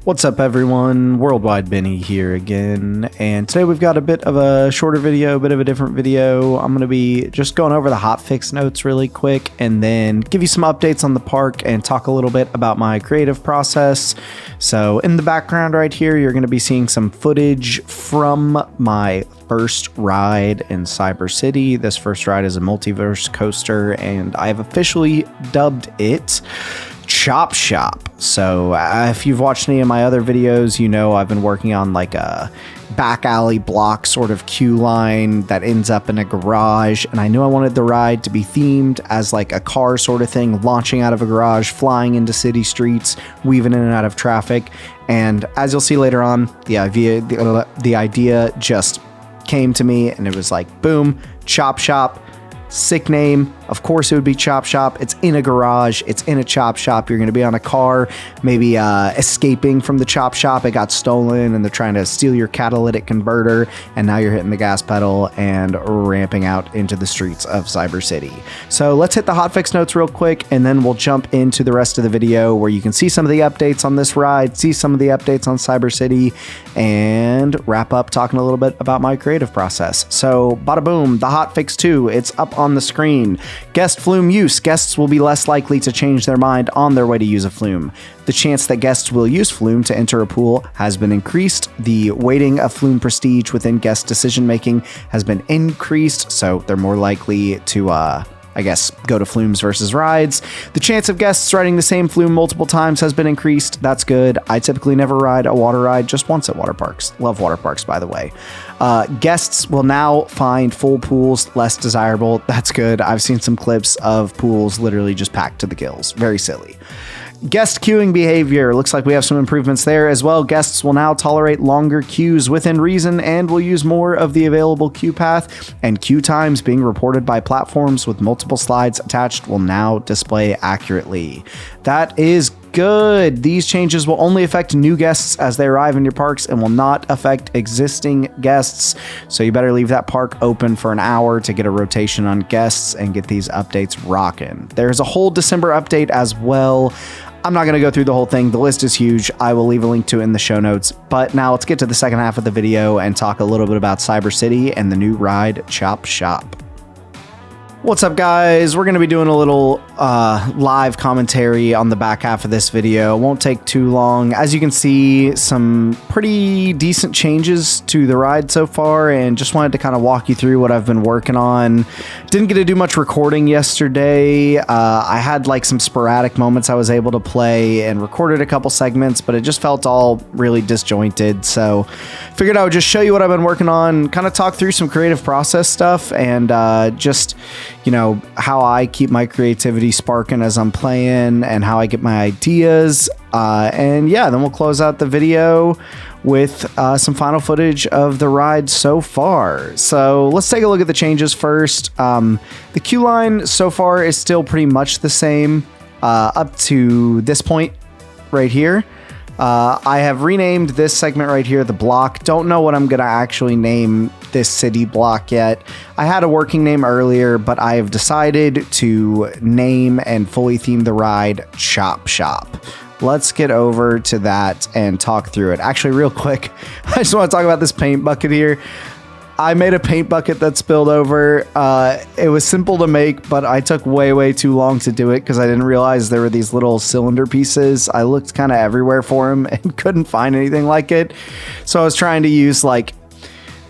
What's up everyone, Worldwide Benny here again, and today we've got a bit of a shorter video, a bit of a different video. I'm going to be just going over the hotfix notes really quick and then give you some updates on the park and talk a little bit about my creative process. So in the background right here, you're going to be seeing some footage from my first ride in Cyber City. This first ride is a multiverse coaster and I've officially dubbed it Chop Shop. So if you've watched any of my other videos, you know I've been working on like a back alley block sort of queue line that ends up in a garage, and I knew I wanted the ride to be themed as like a car sort of thing, launching out of a garage, flying into city streets, weaving in and out of traffic. And as you'll see later on, the idea just came to me and it was like, boom, Chop Shop. Sick name. Of course it would be Chop Shop. It's in a garage. It's in a chop shop. You're going to be on a car, maybe escaping from the chop shop. It got stolen and they're trying to steal your catalytic converter, and now you're hitting the gas pedal and ramping out into the streets of Cyber City. So let's hit the hotfix notes real quick and then we'll jump into the rest of the video where you can see some of the updates on this ride, see some of the updates on Cyber City, and wrap up talking a little bit about my creative process. So bada boom, the hotfix 2, it's up on the screen. Guest flume use. Guests will be less likely to change their mind on their way to use a flume. The chance that guests will use flume to enter a pool has been increased. The weighting of flume prestige within guest decision making has been increased, so they're more likely to go to flumes versus rides. The chance of guests riding the same flume multiple times has been increased. That's good. I typically never ride a water ride, just once at water parks. Love water parks, by the way. Guests will now find full pools less desirable. That's good. I've seen some clips of pools literally just packed to the gills. Very silly. Guest queuing behavior. Looks like we have some improvements there as well. Guests will now tolerate longer queues within reason and will use more of the available queue path, and queue times being reported by platforms with multiple slides attached will now display accurately. That is good. These changes will only affect new guests as they arrive in your parks and will not affect existing guests. So you better leave that park open for an hour to get a rotation on guests and get these updates rocking. There's a whole December update as well. I'm not going to go through the whole thing. The list is huge. I will leave a link to it in the show notes. But now let's get to the second half of the video and talk a little bit about Cyber City and the new ride Chop Shop. What's up guys? We're going to be doing a little live commentary on the back half of this video. It won't take too long. As you can see, some pretty decent changes to the ride so far, and just wanted to kind of walk you through what I've been working on. Didn't get to do much recording yesterday. I had like some sporadic moments I was able to play and recorded a couple segments, but it just felt all really disjointed. So figured I would just show you what I've been working on, kind of talk through some creative process stuff, and just how I keep my creativity sparking as I'm playing and how I get my ideas. And yeah, then we'll close out the video with some final footage of the ride so far. So let's take a look at the changes first. The queue line so far is still pretty much the same up to this point right here. I have renamed this segment right here the block. Don't know what I'm going to actually name this city block yet. I had a working name earlier, but I have decided to name and fully theme the ride Chop Shop. Let's get over to that and talk through it. Actually, real quick, I just want to talk about this paint bucket here. I made a paint bucket that spilled over. It was simple to make, but I took way too long to do it because I didn't realize there were these little cylinder pieces. I looked kind of everywhere for them and couldn't find anything like it. So I was trying to use like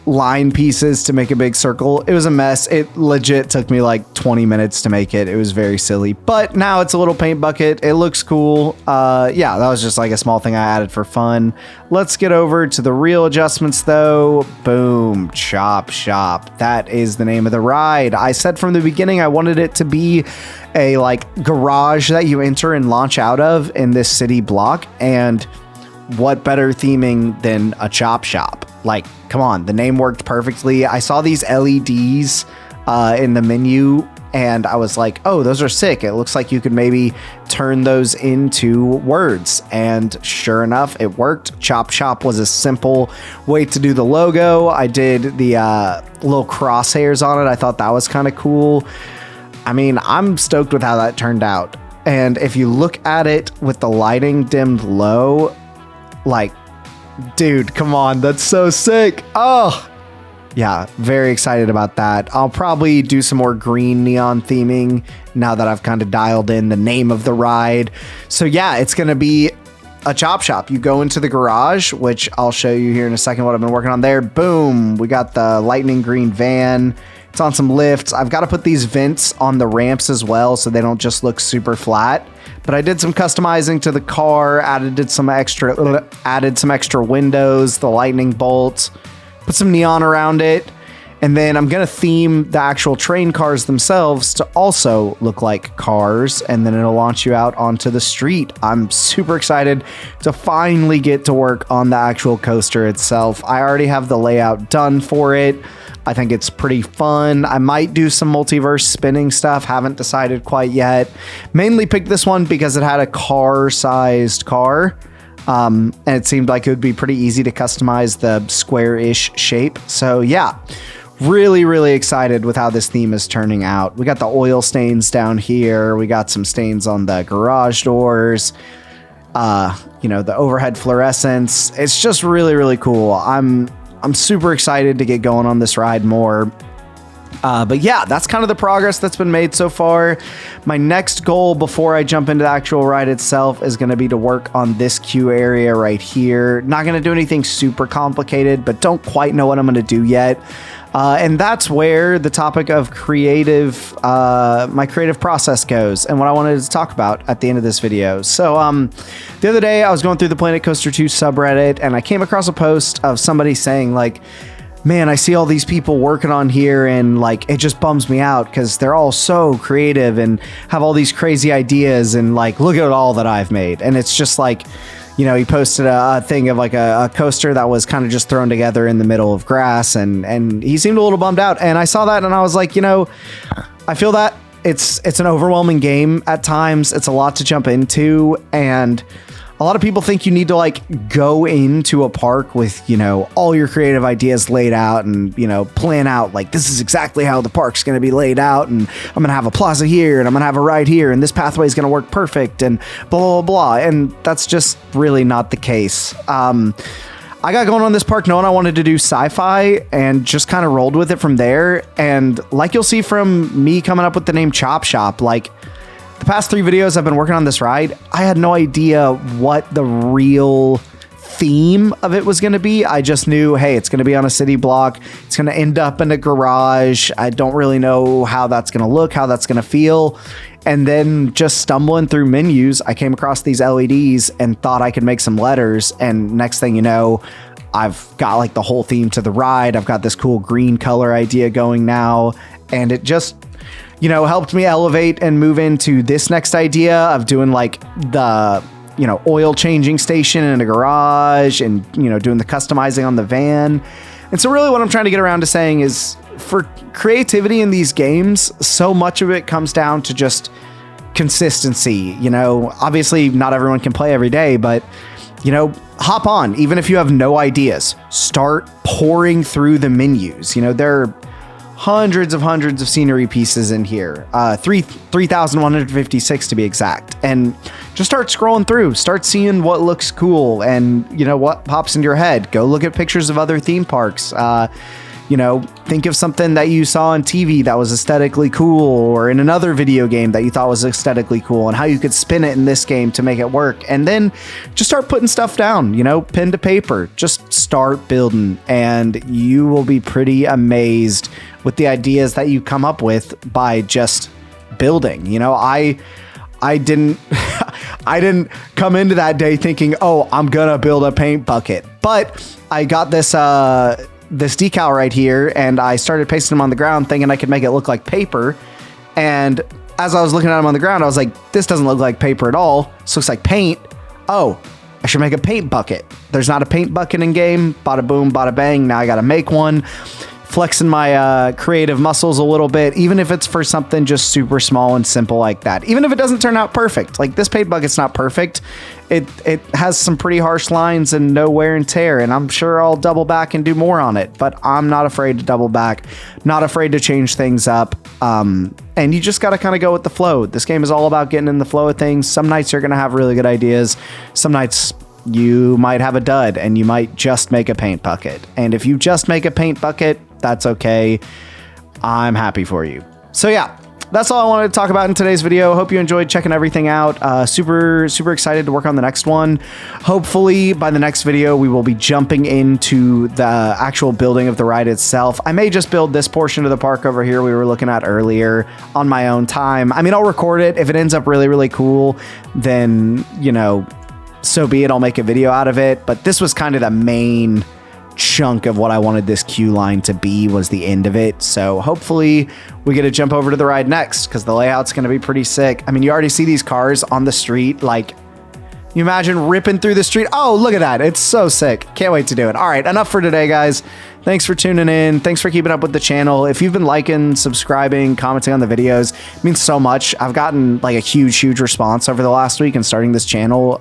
line pieces to make a big circle. It was a mess. It legit took me like 20 minutes to make it. It was very silly, but now it's a little paint bucket. It looks cool. Yeah, that was just like a small thing I added for fun. Let's get over to the real adjustments though. Boom, Chop Shop. That is the name of the ride. I said from the beginning I wanted it to be a like garage that you enter and launch out of in this city block, and what better theming than a chop shop? Like, come on, the name worked perfectly. I saw these LEDs in the menu and I was like, oh, those are sick. It looks like you could maybe turn those into words. And sure enough, it worked. Chop Shop was a simple way to do the logo. I did the little crosshairs on it. I thought that was kind of cool. I mean, I'm stoked with how that turned out. And if you look at it with the lighting dimmed low, Like, dude, come on. That's so sick. Oh, yeah, very excited about that. I'll probably do some more green neon theming now that I've kind of dialed in the name of the ride. So yeah, it's going to be a chop shop. You go into the garage, which I'll show you here in a second what I've been working on there. Boom, we got the lightning green van. It's on some lifts. I've got to put these vents on the ramps as well so they don't just look super flat. But I did some customizing to the car, added some extra windows, the lightning bolts, put some neon around it, and then I'm gonna theme the actual train cars themselves to also look like cars, and then it'll launch you out onto the street. I'm super excited to finally get to work on the actual coaster itself. I already have the layout done for it. I think it's pretty fun. I might do some multiverse spinning stuff. Haven't decided quite yet. Mainly picked this one because it had a car-sized car. And it seemed like it would be pretty easy to customize the square-ish shape. So yeah, really, really excited with how this theme is turning out. We got the oil stains down here. We got some stains on the garage doors. You know, the overhead fluorescence. It's just really, really cool. I'm super excited to get going on this ride more. But yeah, that's kind of the progress that's been made so far. My next goal before I jump into the actual ride itself is going to be to work on this queue area right here. Not going to do anything super complicated, but don't quite know what I'm going to do yet. And that's where the topic of my creative process goes and what I wanted to talk about at the end of this video. So the other day I was going through the Planet Coaster 2 subreddit and I came across a post of somebody saying like, man, I see all these people working on here and like it just bums me out because they're all so creative and have all these crazy ideas and like look at all that I've made. And it's just like, you know, he posted a thing of like a coaster that was kind of just thrown together in the middle of grass and he seemed a little bummed out. And I saw that and I was like, you know, I feel that it's an overwhelming game at times. It's a lot to jump into, and a lot of people think you need to like go into a park with, you know, all your creative ideas laid out and, you know, plan out like this is exactly how the park's going to be laid out. And I'm going to have a plaza here and I'm going to have a ride here and this pathway is going to work perfect and blah, blah, blah. And that's just really not the case. I got going on this park knowing I wanted to do sci-fi and just kind of rolled with it from there. And like you'll see from me coming up with the name Chop Shop, like the past 3 videos I've been working on this ride, I had no idea what the real theme of it was going to be. I just knew, hey, it's going to be on a city block. It's going to end up in a garage. I don't really know how that's going to look, how that's going to feel. And then just stumbling through menus, I came across these LEDs and thought I could make some letters. And next thing you know, I've got like the whole theme to the ride. I've got this cool green color idea going now. And it just, you know, helped me elevate and move into this next idea of doing like the, you know, oil changing station in a garage and, you know, doing the customizing on the van. And so really what I'm trying to get around to saying is for creativity in these games, so much of it comes down to just consistency. You know, obviously not everyone can play every day, but, you know, hop on. Even if you have no ideas, start pouring through the menus. You know, there are hundreds of scenery pieces in here, 3,156 to be exact, and just start scrolling through, start seeing what looks cool and, you know, what pops into your head. Go look at pictures of other theme parks. You know, think of something that you saw on TV that was aesthetically cool or in another video game that you thought was aesthetically cool and how you could spin it in this game to make it work. And then just start putting stuff down, you know, pen to paper, just start building and you will be pretty amazed with the ideas that you come up with by just building. You know, I didn't I didn't come into that day thinking, oh, I'm gonna build a paint bucket, but I got this decal right here and I started pasting them on the ground thinking I could make it look like paper. And as I was looking at them on the ground, I was like, this doesn't look like paper at all. This looks like paint. Oh, I should make a paint bucket. There's not a paint bucket in game. Bada boom, bada bang. Now I got to make one. Flexing my creative muscles a little bit, even if it's for something just super small and simple like that. Even if it doesn't turn out perfect, like this paint bucket's not perfect. It has some pretty harsh lines and no wear and tear, and I'm sure I'll double back and do more on it, but I'm not afraid to double back, not afraid to change things up. And you just got to kind of go with the flow. This game is all about getting in the flow of things. Some nights you're going to have really good ideas. Some nights you might have a dud and you might just make a paint bucket. And if you just make a paint bucket, that's okay. I'm happy for you. So yeah, that's all I wanted to talk about in today's video. Hope you enjoyed checking everything out. Super excited to work on the next one. Hopefully by the next video, we will be jumping into the actual building of the ride itself. I may just build this portion of the park over here we were looking at earlier on my own time. I mean, I'll record it. If it ends up really cool, then, you know, so be it. I'll make a video out of it. But this was kind of the main chunk of what I wanted this queue line to be, was the end of it. So hopefully we get to jump over to the ride next, because the layout's going to be pretty sick. I mean, you already see these cars on the street. Like, you imagine ripping through the street. Oh, look at that. It's so sick. Can't wait to do it. All right, enough for today, guys. Thanks for tuning in. Thanks for keeping up with the channel. If you've been liking, subscribing, commenting on the videos, it means so much. I've gotten like a huge response over the last week and starting this channel.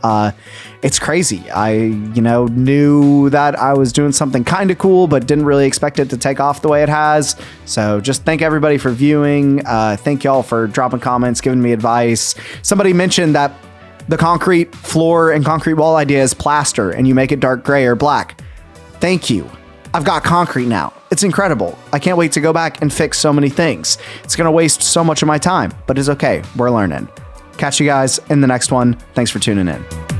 It's crazy. I, you know, knew that I was doing something kind of cool, but didn't really expect it to take off the way it has. So just thank everybody for viewing. Thank y'all for dropping comments, giving me advice. Somebody mentioned that the concrete floor and concrete wall idea is plaster and you make it dark gray or black. Thank you. I've got concrete now. It's incredible. I can't wait to go back and fix so many things. It's going to waste so much of my time, but it's okay. We're learning. Catch you guys in the next one. Thanks for tuning in.